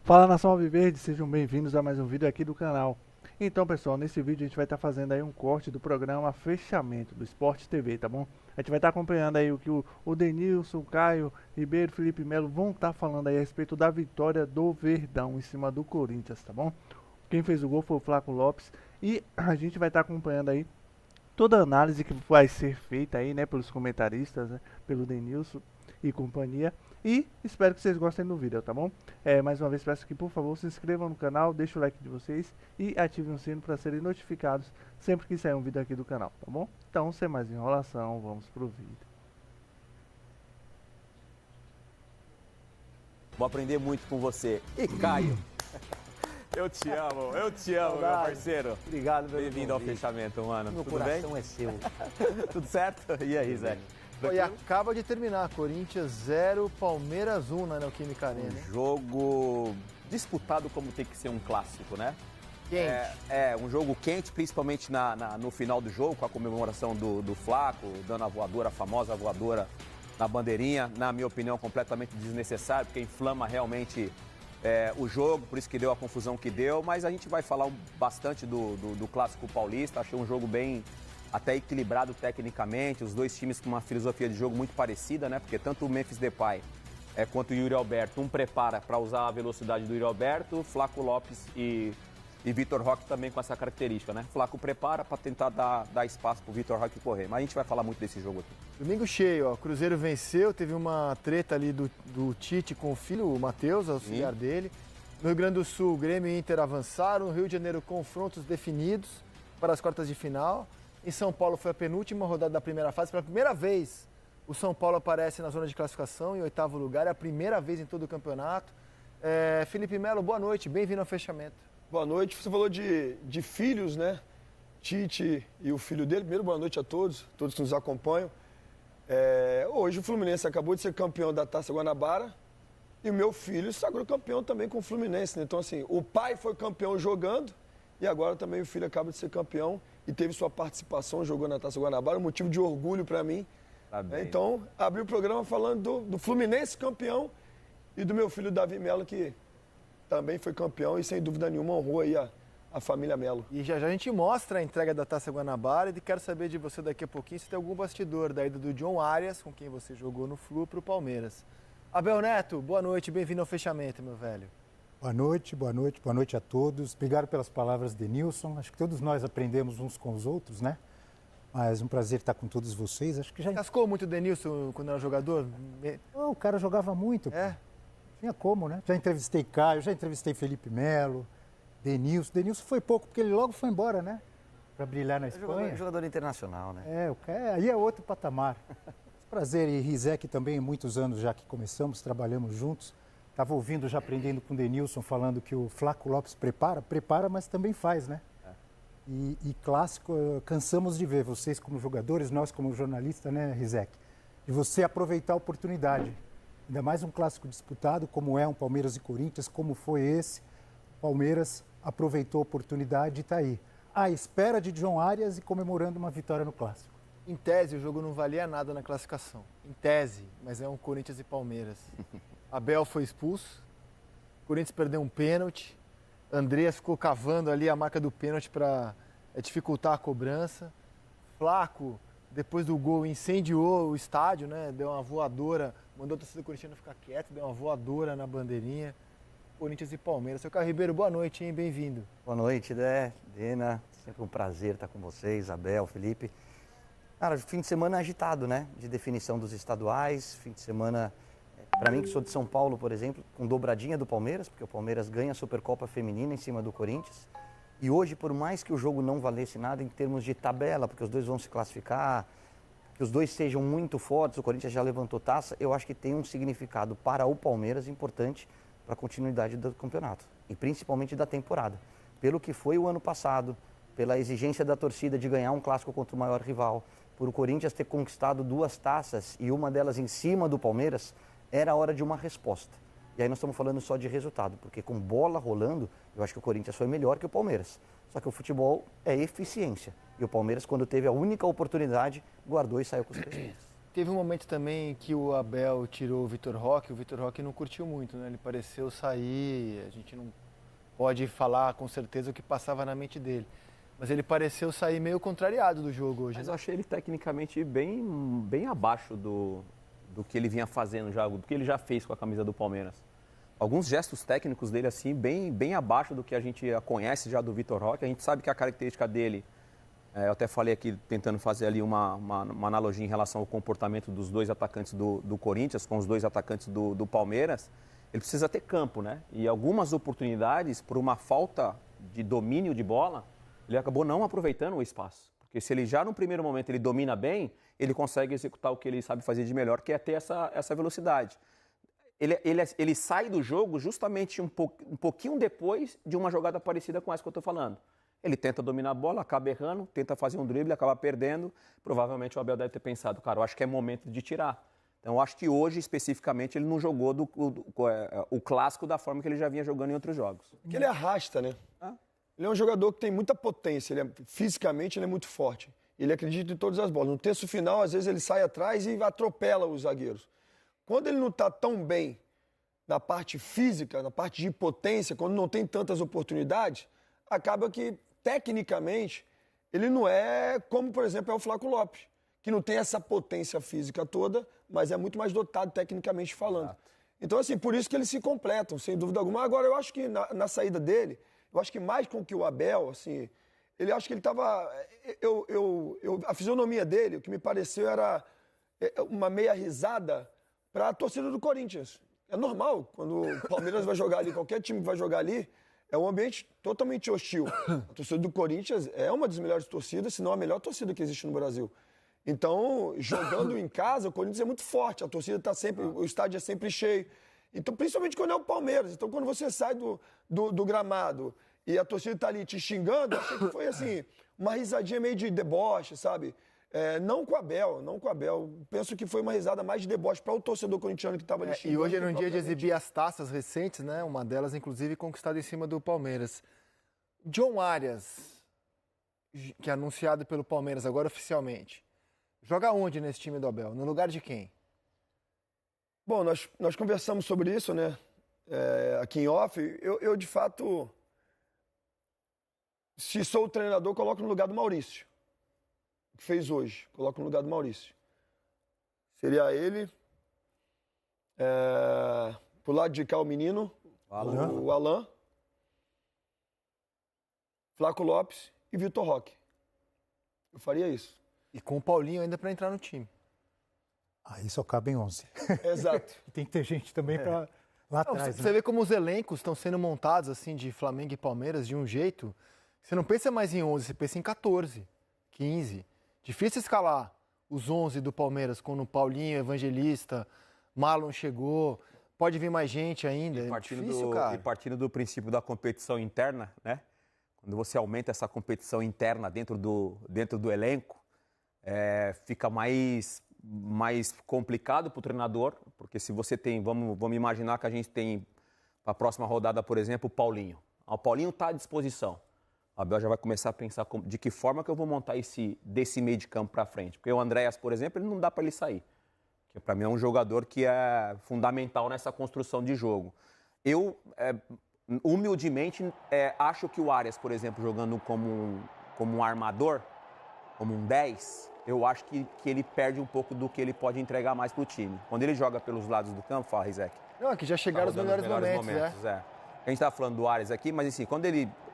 Fala nação Alviverde, sejam bem-vindos a mais um vídeo aqui do canal. Então pessoal, nesse vídeo a gente vai estar fazendo aí um corte do programa Fechamento do Sport TV, tá bom? A gente vai estar acompanhando aí o que o Denilson, o Caio, Ribeiro, Felipe Melo vão estar falando aí a respeito da vitória do Verdão em cima do Corinthians, tá bom? Quem fez o gol foi o Flaco Lopes e a gente vai estar acompanhando aí toda a análise que vai ser feita aí, né, pelos comentaristas, né, pelo Denilson e companhia. E espero que vocês gostem do vídeo, tá bom? Mais uma vez peço que por favor se inscrevam no canal, deixem o like de vocês e ativem o sino para serem notificados sempre que sair um vídeo aqui do canal, tá bom? Então, sem mais enrolação, vamos pro vídeo. Vou aprender muito com você. E Caio, eu te amo, meu parceiro. Obrigado, meu Bem-vindo ao fechamento, mano. Meu Tudo coração bem? é seu. Tudo certo? E aí, Zé? E acaba de terminar, Corinthians 0, Palmeiras 1 na Neoquímica Arena. Um jogo disputado como tem que ser um clássico, né? Quente. Um jogo quente, principalmente no final do jogo, com a comemoração do Flaco, dando a famosa voadora na bandeirinha. Na minha opinião, completamente desnecessário, porque inflama realmente o jogo, por isso que deu a confusão que deu. Mas a gente vai falar bastante do clássico paulista. Achei um jogo bem até equilibrado tecnicamente, os dois times com uma filosofia de jogo muito parecida, né? Porque tanto o Memphis Depay quanto o Yuri Alberto, um prepara para usar a velocidade do Yuri Alberto, Flaco Lopes e Vitor Roque também com essa característica, né? Flaco prepara para tentar dar espaço para o Vitor Roque correr, mas a gente vai falar muito desse jogo aqui. Domingo cheio, ó. Cruzeiro venceu, teve uma treta ali do Tite com o filho, o Matheus, auxiliar dele. No Rio Grande do Sul, Grêmio e Inter avançaram. No Rio de Janeiro, confrontos definidos para as quartas de final. Em São Paulo foi a penúltima rodada da primeira fase. Pela primeira vez, o São Paulo aparece na zona de classificação, em 8º lugar. É a primeira vez em todo o campeonato. Felipe Melo, boa noite. Bem-vindo ao fechamento. Boa noite. Você falou de filhos, né? Tite e o filho dele. Primeiro, boa noite a todos que nos acompanham. Hoje o Fluminense acabou de ser campeão da Taça Guanabara e o meu filho se sagrou campeão também com o Fluminense, né? Então, assim, o pai foi campeão jogando e agora também o filho acaba de ser campeão e teve sua participação, jogou na Taça Guanabara, um motivo de orgulho para mim. Tá bem. Então, abri o programa falando do Fluminense campeão e do meu filho Davi Melo, que também foi campeão e sem dúvida nenhuma honrou aí a família Melo. E já já a gente mostra a entrega da Taça Guanabara e quero saber de você daqui a pouquinho se tem algum bastidor da ida do John Arias, com quem você jogou no Flu, para o Palmeiras. Abel Neto, boa noite, bem-vindo ao fechamento, meu velho. Boa noite a todos. Obrigado pelas palavras de Nilson. Acho que todos nós aprendemos uns com os outros, né? Mas um prazer estar com todos vocês. Acho que já... Cascou muito o Denilson quando era jogador? Oh, o cara jogava muito. Tinha como, né? Já entrevistei Caio, já entrevistei Felipe Melo, Denilson. Denilson foi pouco, porque ele logo foi embora, né? Para brilhar na Espanha. Jogador internacional, né? Aí é outro patamar. Prazer, e Rizek também, muitos anos já que começamos, trabalhamos juntos. Estava ouvindo, já aprendendo com o Denilson, falando que o Flaco Lopes prepara, mas também faz, né? E clássico, cansamos de ver vocês como jogadores, nós como jornalistas, né, Rizek? De você aproveitar a oportunidade. Ainda mais um clássico disputado, como é um Palmeiras e Corinthians, como foi esse. Palmeiras aproveitou a oportunidade e está aí. À espera de John Arias e comemorando uma vitória no clássico. Em tese, o jogo não valia nada na classificação. Em tese, mas é um Corinthians e Palmeiras. Abel foi expulso, o Corinthians perdeu um pênalti, Andreas ficou cavando ali a marca do pênalti para dificultar a cobrança. Flaco, depois do gol, incendiou o estádio, né? Deu uma voadora, mandou o torcedor corintiano ficar quieto, deu uma voadora na bandeirinha. Corinthians e Palmeiras. Seu Caio Ribeiro, boa noite, hein? Bem-vindo. Boa noite, Dena. Sempre um prazer estar com vocês, Abel, Felipe. Cara, fim de semana agitado, né? De definição dos estaduais, fim de semana... Para mim, que sou de São Paulo, por exemplo, com dobradinha do Palmeiras, porque o Palmeiras ganha a Supercopa Feminina em cima do Corinthians. E hoje, por mais que o jogo não valesse nada em termos de tabela, porque os dois vão se classificar, que os dois sejam muito fortes, o Corinthians já levantou taça, eu acho que tem um significado para o Palmeiras importante para a continuidade do campeonato. E principalmente da temporada. Pelo que foi o ano passado, pela exigência da torcida de ganhar um clássico contra o maior rival, por o Corinthians ter conquistado 2 taças e uma delas em cima do Palmeiras, era a hora de uma resposta. E aí nós estamos falando só de resultado, porque com bola rolando, eu acho que o Corinthians foi melhor que o Palmeiras. Só que o futebol é eficiência. E o Palmeiras, quando teve a única oportunidade, guardou e saiu com os 3 pontos. teve um momento também que o Abel tirou o Vitor Roque não curtiu muito, né? Ele pareceu sair, a gente não pode falar com certeza o que passava na mente dele. Mas ele pareceu sair meio contrariado do jogo hoje. Mas né? eu achei ele tecnicamente bem abaixo do que ele vinha fazendo já, do que ele já fez com a camisa do Palmeiras. Alguns gestos técnicos dele, assim, bem abaixo do que a gente conhece já do Vitor Roque. A gente sabe que a característica dele, eu até falei aqui, tentando fazer ali uma analogia em relação ao comportamento dos dois atacantes do Corinthians com os dois atacantes do Palmeiras. Ele precisa ter campo, né? E algumas oportunidades, por uma falta de domínio de bola, ele acabou não aproveitando o espaço. Porque se ele já no primeiro momento ele domina bem, ele consegue executar o que ele sabe fazer de melhor, que é ter essa velocidade. Ele sai do jogo justamente um pouquinho depois de uma jogada parecida com essa que eu estou falando. Ele tenta dominar a bola, acaba errando, tenta fazer um drible, acaba perdendo. Provavelmente o Abel deve ter pensado, cara, eu acho que é momento de tirar. Então eu acho que hoje, especificamente, ele não jogou o clássico da forma que ele já vinha jogando em outros jogos. Porque ele arrasta, né? Ele é um jogador que tem muita potência, fisicamente ele é muito forte. Ele acredita em todas as bolas. No terço final, às vezes ele sai atrás e atropela os zagueiros. Quando ele não está tão bem na parte física, na parte de potência, quando não tem tantas oportunidades, acaba que, tecnicamente, ele não é como, por exemplo, é o Flaco Lopes, que não tem essa potência física toda, mas é muito mais dotado tecnicamente falando. Exato. Então, assim, por isso que eles se completam, sem dúvida alguma. Agora, eu acho que na saída dele, eu acho que mais com que o Abel, assim, ele acho que ele estava... a fisionomia dele, o que me pareceu era uma meia risada para a torcida do Corinthians. É normal, quando o Palmeiras vai jogar ali, qualquer time que vai jogar ali, é um ambiente totalmente hostil. A torcida do Corinthians é uma das melhores torcidas, se não a melhor torcida que existe no Brasil. Então, jogando em casa, o Corinthians é muito forte, a torcida está sempre, o estádio é sempre cheio. Então, principalmente quando é o Palmeiras. Então, quando você sai do gramado e a torcida está ali te xingando, eu achei que foi assim, uma risadinha meio de deboche, sabe? Não com o Abel. Penso que foi uma risada mais de deboche para o torcedor corintiano que estava ali xingando. E hoje era um dia de exibir as taças recentes, né? Uma delas, inclusive, conquistada em cima do Palmeiras. John Arias, que é anunciado pelo Palmeiras agora oficialmente, joga onde nesse time do Abel? No lugar de quem? Bom, nós conversamos sobre isso, né? Aqui em off. Eu, de fato, se sou o treinador, coloco no lugar do Maurício. O que fez hoje, coloco no lugar do Maurício. Seria ele. Pro lado de cá o menino, o Alan, Flaco Lopes e Vitor Roque. Eu faria isso. E com o Paulinho ainda para entrar no time. Aí só cabem 11. Exato. Tem que ter gente também para lá atrás. Você vê como os elencos estão sendo montados assim de Flamengo e Palmeiras de um jeito. Você não pensa mais em 11, você pensa em 14, 15. Difícil escalar os 11 do Palmeiras quando o Paulinho, Evangelista, Marlon chegou. Pode vir mais gente ainda. E partindo do princípio da competição interna, né? Quando você aumenta essa competição interna dentro do elenco, fica mais complicado para o treinador, porque se você tem, vamos imaginar que a gente tem para a próxima rodada, por exemplo, o Paulinho. O Paulinho está à disposição. O Abel já vai começar a pensar de que forma que eu vou montar desse meio de campo para frente. Porque o Andréas, por exemplo, ele não dá para ele sair. Que para mim é um jogador que é fundamental nessa construção de jogo. Eu, humildemente, acho que o Arias, por exemplo, jogando como um armador, como um 10, eu acho que ele perde um pouco do que ele pode entregar mais para o time. Quando ele joga pelos lados do campo, fala, Rizek. Não, aqui já chegaram os melhores momentos. A gente está falando do Arias aqui, mas assim,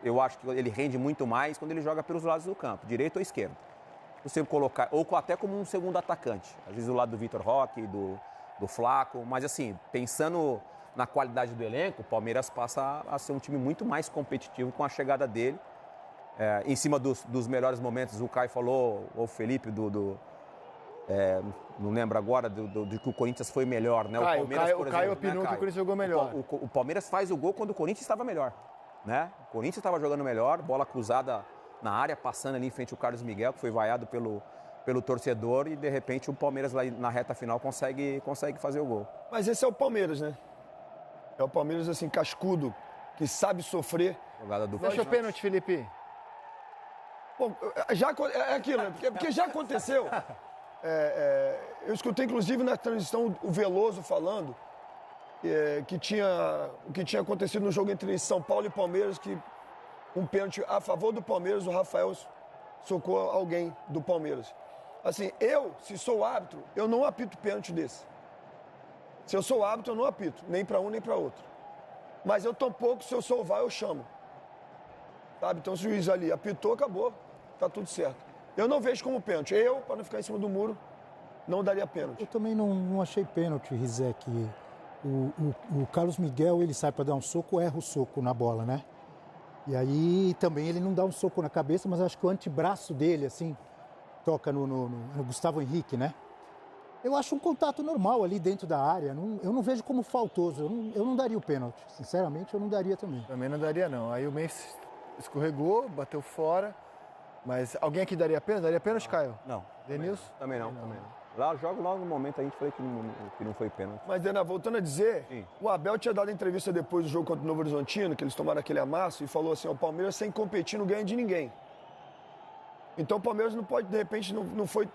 eu acho que ele rende muito mais quando ele joga pelos lados do campo, direito ou esquerdo. Você colocar, ou até como um segundo atacante, às vezes do lado do Vitor Roque, do Flaco, mas assim, pensando na qualidade do elenco, o Palmeiras passa a ser um time muito mais competitivo com a chegada dele. Em cima dos melhores momentos, o Caio falou, ou o Felipe, não lembro agora, de que o Corinthians foi melhor, né? O Caio opinou que o Corinthians jogou melhor. O Palmeiras faz o gol quando o Corinthians estava melhor, né? O Corinthians estava jogando melhor, bola cruzada na área, passando ali em frente ao Carlos Miguel, que foi vaiado pelo torcedor, e de repente o Palmeiras lá na reta final consegue fazer o gol. Mas esse é o Palmeiras, né? É o Palmeiras, assim, cascudo, que sabe sofrer. Jogada do Deixa o pênalti, Felipe. Bom, é aquilo, né? Porque já aconteceu. Eu escutei, inclusive, na transição o Veloso falando o que tinha acontecido no jogo entre São Paulo e Palmeiras, que um pênalti a favor do Palmeiras, o Rafael socou alguém do Palmeiras. Assim, se sou árbitro, eu não apito pênalti desse. Se eu sou árbitro, eu não apito, nem para um nem para outro. Mas eu tampouco, se eu sou o VAR, eu chamo. Sabe? Então, se o juiz ali apitou, acabou, tá tudo certo. Eu não vejo como pênalti. Para não ficar em cima do muro, não daria pênalti. Eu também não achei pênalti, Rizek. O Carlos Miguel, ele sai para dar um soco, erra o soco na bola, né? E aí também ele não dá um soco na cabeça, mas acho que o antebraço dele, assim, toca no Gustavo Henrique, né? Eu acho um contato normal ali dentro da área. Eu não vejo como faltoso. Eu não daria o pênalti. Sinceramente, eu não daria também. Também não daria, não. Aí o Memphis escorregou, bateu fora. Mas alguém aqui daria pênalti? Daria pênalti, Caio? Não. Denilson? Também não. Lá, logo no momento a gente falou que não foi pênalti. Mas, Dena, voltando a dizer, Sim. o Abel tinha dado entrevista depois do jogo contra o Novo Horizontino, que eles tomaram aquele amasso, e falou assim, o Palmeiras sem competir não ganha de ninguém. Então o Palmeiras não pode, de repente, não foi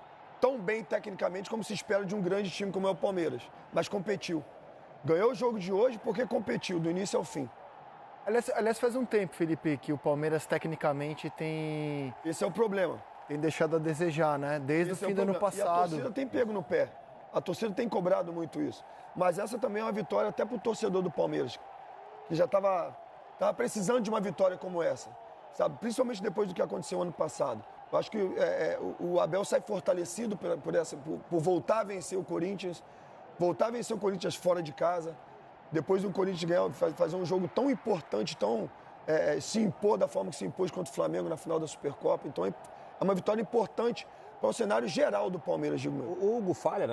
tão bem tecnicamente como se espera de um grande time como é o Palmeiras, mas competiu. Ganhou o jogo de hoje porque competiu, do início ao fim. Aliás, faz um tempo, Felipe, que o Palmeiras tecnicamente tem Esse é o problema. deixado a desejar, né? Desde Esse o é fim do ano problema. E a passado. torcida tem pego no pé. A torcida tem cobrado muito isso. Mas essa também é uma vitória até para o torcedor do Palmeiras, que já estava precisando de uma vitória como essa, sabe? Principalmente depois do que aconteceu ano passado. Eu acho que o Abel sai fortalecido por voltar a vencer o Corinthians, fora de casa, depois do Corinthians ganhar, fazer um jogo tão importante, se impor da forma que se impôs contra o Flamengo na final da Supercopa. Então é uma vitória importante para o cenário geral do Palmeiras, digo meu. O Hugo falha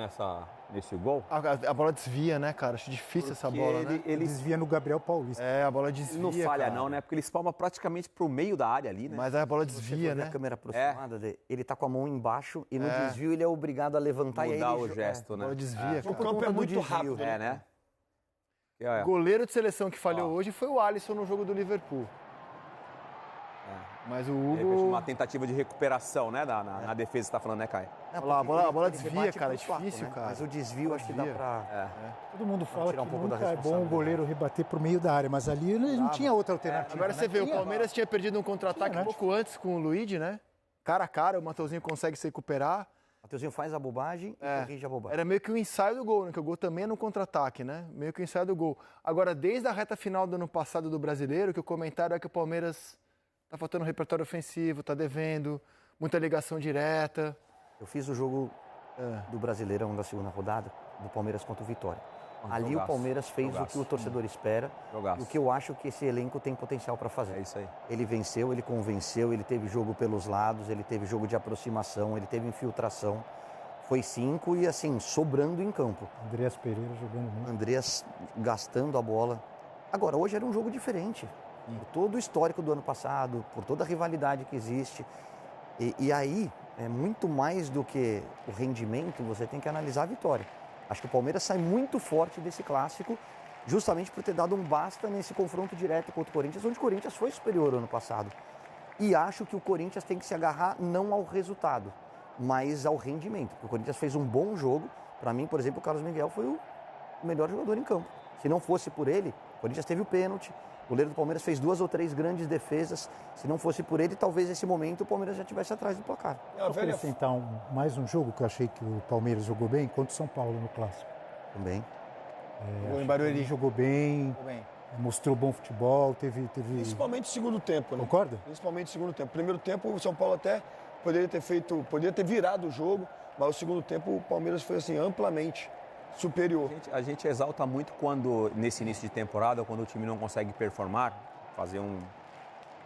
nesse gol. A bola desvia, né, cara? Acho difícil essa bola, né? Ele Desvia no Gabriel Paulista. A bola desvia, não falha cara. não, né? Porque ele espalma praticamente pro meio da área ali, né? Mas a bola Se você desvia, for ver né? a câmera aproximada, ele tá com a mão embaixo e no desvio ele é obrigado a levantar e aí Mudar ele o gesto, A né? bola desvia, O cara. campo é muito rápido. Né? O goleiro de seleção que falhou hoje foi o Alisson no jogo do Liverpool. Mas o De repente, Hugo... uma tentativa de recuperação, né? Na defesa, você tá falando, né, Caio? Não, Olha lá, a porque bola ele desvia, rebate cara, é pro Flaco, difícil, cara. Mas o desvio acho que dá Desvia. pra... Todo mundo fala que tirar um pouco da nunca é bom o responsabilidade. goleiro rebater pro meio da área, mas ali ele não tinha outra alternativa. Agora né? você vê, o Tinha. Palmeiras tinha perdido um contra-ataque Tinha, né? pouco antes com o Luigi, né? Cara a cara, o Mateuzinho consegue se recuperar. Mateuzinho faz a bobagem e corrige a bobagem. Era meio que o ensaio do gol, né? Que o gol também é no contra-ataque, né? Meio que o ensaio do gol. Agora, desde a reta final do ano passado do Brasileiro, que o comentário é que o Palmeiras tá faltando repertório ofensivo, tá devendo, muita ligação direta. Eu fiz o jogo do Brasileirão da segunda rodada, do Palmeiras contra o Vitória. Ali jogaço, o Palmeiras fez jogaço. o que o torcedor espera Jogaço. e o que eu acho que esse elenco tem potencial para fazer. É isso aí. Ele venceu, ele convenceu, ele teve jogo pelos lados, ele teve jogo de aproximação, ele teve infiltração. Foi 5 e assim, sobrando em campo. Andreas Pereira jogando muito. Andreas gastando a bola. Agora, hoje era um jogo diferente. Por todo o histórico do ano passado, por toda a rivalidade que existe. E aí, é muito mais do que o rendimento, você tem que analisar a vitória. Acho que o Palmeiras sai muito forte desse clássico, justamente por ter dado um basta nesse confronto direto contra o Corinthians, onde o Corinthians foi superior ano passado. E acho que o Corinthians tem que se agarrar não ao resultado, mas ao rendimento. O Corinthians fez um bom jogo. Para mim, por exemplo, o Carlos Miguel foi o melhor jogador em campo. Se não fosse por ele, o Corinthians teve o pênalti. O goleiro do Palmeiras fez 2 ou 3 grandes defesas. Se não fosse por ele, talvez nesse momento o Palmeiras já estivesse atrás do placar. Vou acrescentar mais um jogo que eu achei que o Palmeiras jogou bem contra o São Paulo no Clássico. Também. Em Barueri. Ele jogou bem, mostrou bom futebol, teve... Principalmente no segundo tempo, né? Concorda? Principalmente no segundo tempo. Primeiro tempo, o São Paulo até poderia ter virado o jogo, mas o segundo tempo o Palmeiras foi assim, amplamente superior. A gente exalta muito quando, nesse início de temporada, quando o time não consegue performar, fazer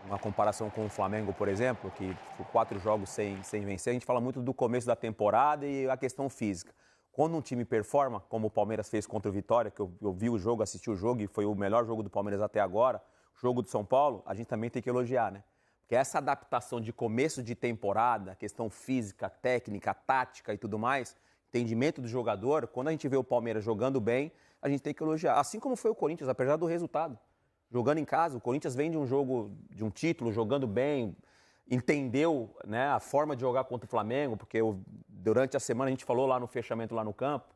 uma comparação com o Flamengo, por exemplo, que ficou 4 jogos sem vencer, a gente fala muito do começo da temporada e a questão física. Quando um time performa, como o Palmeiras fez contra o Vitória, que eu vi o jogo, assisti o jogo e foi o melhor jogo do Palmeiras até agora, o jogo do São Paulo, a gente também tem que elogiar, né? Porque essa adaptação de começo de temporada, questão física, técnica, tática e tudo mais, entendimento do jogador, quando a gente vê o Palmeiras jogando bem, a gente tem que elogiar. Assim como foi o Corinthians, apesar do resultado. Jogando em casa, o Corinthians vem de um jogo, de um título, jogando bem, entendeu, né, a forma de jogar contra o Flamengo, porque durante a semana a gente falou lá no fechamento, lá no campo,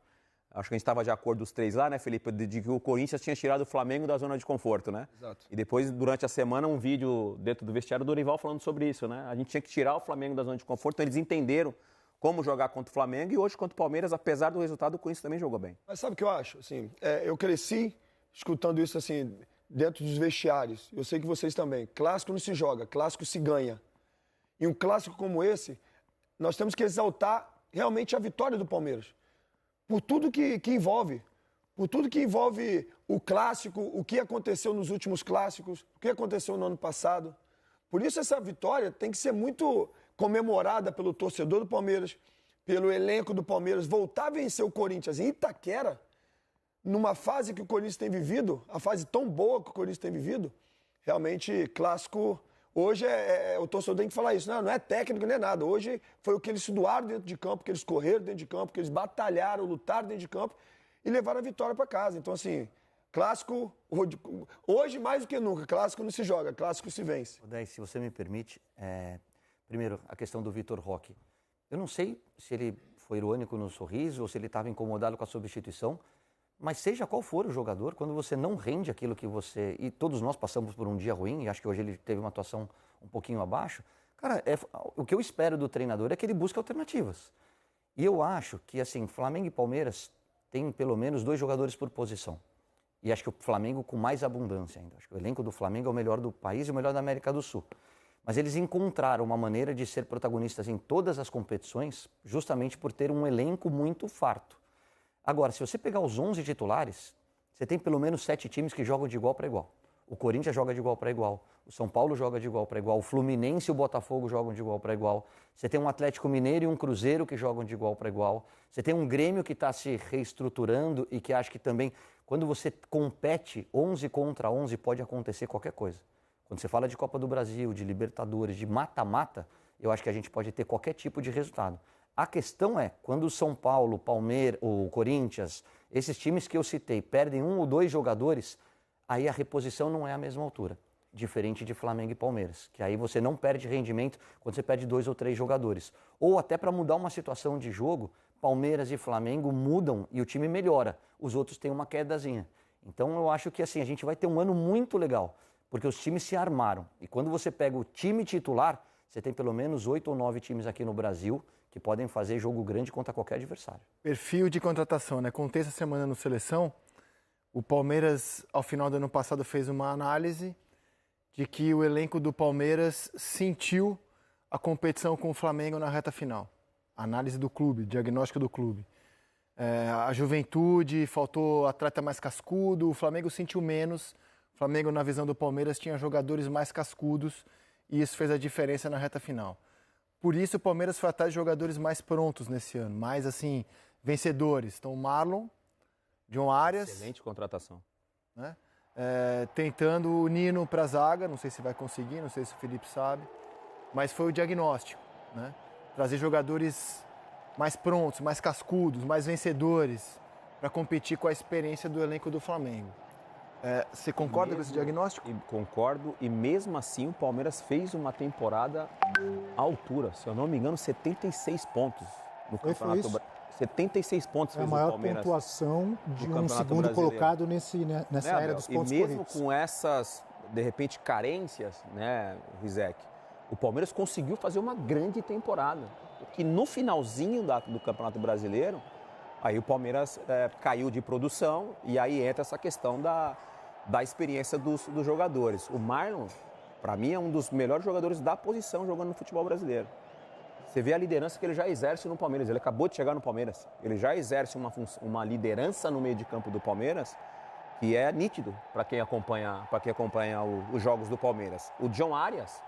acho que a gente estava de acordo os três lá, né, Felipe, de que o Corinthians tinha tirado o Flamengo da zona de conforto, né? Exato. E depois, durante a semana, um vídeo dentro do vestiário do Dorival falando sobre isso, né? A gente tinha que tirar o Flamengo da zona de conforto, então eles entenderam como jogar contra o Flamengo e hoje contra o Palmeiras, apesar do resultado, o Corinthians também jogou bem. Mas sabe o que eu acho? Assim, eu cresci escutando isso assim, dentro dos vestiários. Eu sei que vocês também. Clássico não se joga, clássico se ganha. E um clássico como esse, nós temos que exaltar realmente a vitória do Palmeiras. Por tudo que envolve. Por tudo que envolve o clássico, o que aconteceu nos últimos clássicos, o que aconteceu no ano passado. Por isso essa vitória tem que ser muito comemorada pelo torcedor do Palmeiras, pelo elenco do Palmeiras. Voltar a vencer o Corinthians em Itaquera, numa fase que o Corinthians tem vivido, a fase tão boa que o Corinthians tem vivido, realmente clássico. Hoje o torcedor tem que falar isso. Não é técnico, nem é nada. Hoje foi o que eles se doaram dentro de campo, que eles correram dentro de campo, que eles batalharam, lutaram dentro de campo e levaram a vitória para casa. Então, assim, clássico, hoje mais do que nunca, clássico não se joga, clássico se vence. Odé, se você me permite, primeiro, a questão do Vitor Roque. Eu não sei se ele foi irônico no sorriso ou se ele estava incomodado com a substituição, mas seja qual for o jogador, quando você não rende aquilo que você... E todos nós passamos por um dia ruim, e acho que hoje ele teve uma atuação um pouquinho abaixo. Cara, o que eu espero do treinador é que ele busque alternativas. E eu acho que, assim, Flamengo e Palmeiras têm pelo menos 2 jogadores por posição. E acho que o Flamengo com mais abundância ainda. Acho que o elenco do Flamengo é o melhor do país e o melhor da América do Sul. Mas eles encontraram uma maneira de ser protagonistas em todas as competições, justamente por ter um elenco muito farto. Agora, se você pegar os 11 titulares, você tem pelo menos 7 times que jogam de igual para igual. O Corinthians joga de igual para igual, o São Paulo joga de igual para igual, o Fluminense e o Botafogo jogam de igual para igual. Você tem um Atlético Mineiro e um Cruzeiro que jogam de igual para igual. Você tem um Grêmio que está se reestruturando e que acho que também, quando você compete 11 contra 11, pode acontecer qualquer coisa. Quando você fala de Copa do Brasil, de Libertadores, de mata-mata, eu acho que a gente pode ter qualquer tipo de resultado. A questão é, quando o São Paulo, Palmeiras, o Corinthians, esses times que eu citei, perdem 1 ou 2 jogadores, aí a reposição não é a mesma altura. Diferente de Flamengo e Palmeiras, que aí você não perde rendimento quando você perde 2 ou 3 jogadores. Ou até para mudar uma situação de jogo, Palmeiras e Flamengo mudam e o time melhora. Os outros têm uma quedazinha. Então eu acho que assim, a gente vai ter um ano muito legal, porque os times se armaram. E quando você pega o time titular, você tem pelo menos 8 ou 9 times aqui no Brasil que podem fazer jogo grande contra qualquer adversário. Perfil de contratação, né? Contei essa semana no Seleção, o Palmeiras, ao final do ano passado, fez uma análise de que o elenco do Palmeiras sentiu a competição com o Flamengo na reta final. Análise do clube, diagnóstico do clube. A juventude, faltou atleta mais cascudo, o Flamengo sentiu menos. O Flamengo, na visão do Palmeiras, tinha jogadores mais cascudos e isso fez a diferença na reta final. Por isso, o Palmeiras foi atrás de jogadores mais prontos nesse ano, mais, assim, vencedores. Então, o Marlon, John Arias... Excelente contratação. Né? Tentando o Nino para a zaga, não sei se vai conseguir, não sei se o Felipe sabe, mas foi o diagnóstico, né? Trazer jogadores mais prontos, mais cascudos, mais vencedores, para competir com a experiência do elenco do Flamengo. Você concorda com esse diagnóstico? Concordo, e mesmo assim o Palmeiras fez uma temporada à altura, se eu não me engano, 76 pontos no Campeonato Brasileiro. 76 pontos fez o Palmeiras. É a maior pontuação de um segundo brasileiro. Colocado nessa era dos pontos corridos. E mesmo corridos. com essas, de repente, carências, né, Rizek, o Palmeiras conseguiu fazer uma grande temporada. Que no finalzinho do Campeonato Brasileiro, aí o Palmeiras caiu de produção e aí entra essa questão da experiência dos jogadores. O Marlon, para mim, é um dos melhores jogadores da posição jogando no futebol brasileiro. Você vê a liderança que ele já exerce no Palmeiras. Ele acabou de chegar no Palmeiras. Ele já exerce uma liderança no meio de campo do Palmeiras que é nítido para quem acompanha os jogos do Palmeiras. O John Arias,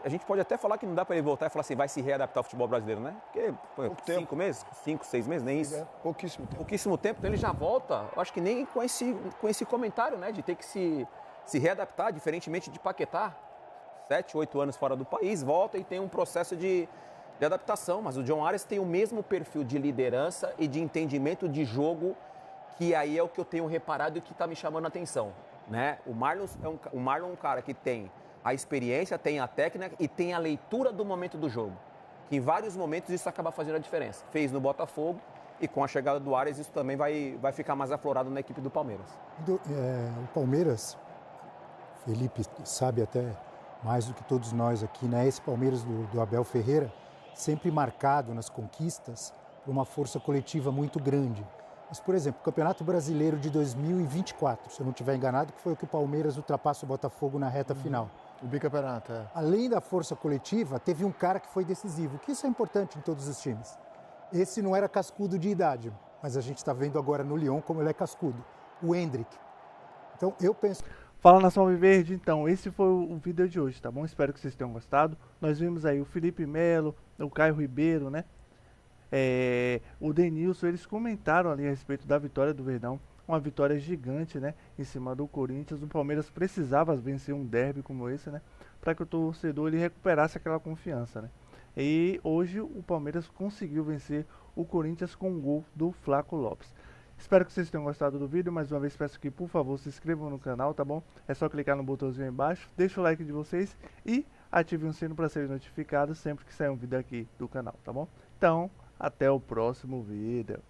a gente pode até falar que não dá para ele voltar e falar assim, vai se readaptar ao futebol brasileiro, né? Porque foi 5 meses, 5, 6 meses, nem isso. Pouquíssimo tempo. Pouquíssimo tempo, então ele já volta, eu acho que nem com esse comentário, né? De ter que se readaptar, diferentemente de Paquetá. 7, 8 anos fora do país, volta e tem um processo de adaptação. Mas o John Arias tem o mesmo perfil de liderança e de entendimento de jogo, que aí é o que eu tenho reparado e que está me chamando a atenção, né? O Marlon é um cara que tem a experiência, tem a técnica e tem a leitura do momento do jogo. Que em vários momentos isso acaba fazendo a diferença. Fez no Botafogo e com a chegada do Arias isso também vai ficar mais aflorado na equipe do Palmeiras. O Palmeiras, Felipe sabe até mais do que todos nós aqui, né? Esse Palmeiras do Abel Ferreira, sempre marcado nas conquistas por uma força coletiva muito grande. Mas, por exemplo, o Campeonato Brasileiro de 2024, se eu não estiver enganado, que foi o que o Palmeiras ultrapassa o Botafogo na reta final. O bicampeonato, é. Além da força coletiva, teve um cara que foi decisivo, que isso é importante em todos os times. Esse não era cascudo de idade, mas a gente está vendo agora no Lyon como ele é cascudo, o Endrick. Então, eu penso... Fala, Nação Alviverde, então esse foi o vídeo de hoje, tá bom? Espero que vocês tenham gostado. Nós vimos aí o Felipe Melo, o Caio Ribeiro, né? O Denilson, eles comentaram ali a respeito da vitória do Verdão. Uma vitória gigante, né? Em cima do Corinthians. O Palmeiras precisava vencer um derby como esse, né? Para que o torcedor ele recuperasse aquela confiança, né? E hoje o Palmeiras conseguiu vencer o Corinthians com um gol do Flaco Lopes. Espero que vocês tenham gostado do vídeo. Mais uma vez peço que, por favor, se inscrevam no canal, tá bom? É só clicar no botãozinho aí embaixo, deixa o like de vocês e ative o sino para serem notificados sempre que sair um vídeo aqui do canal, tá bom? Então, até o próximo vídeo.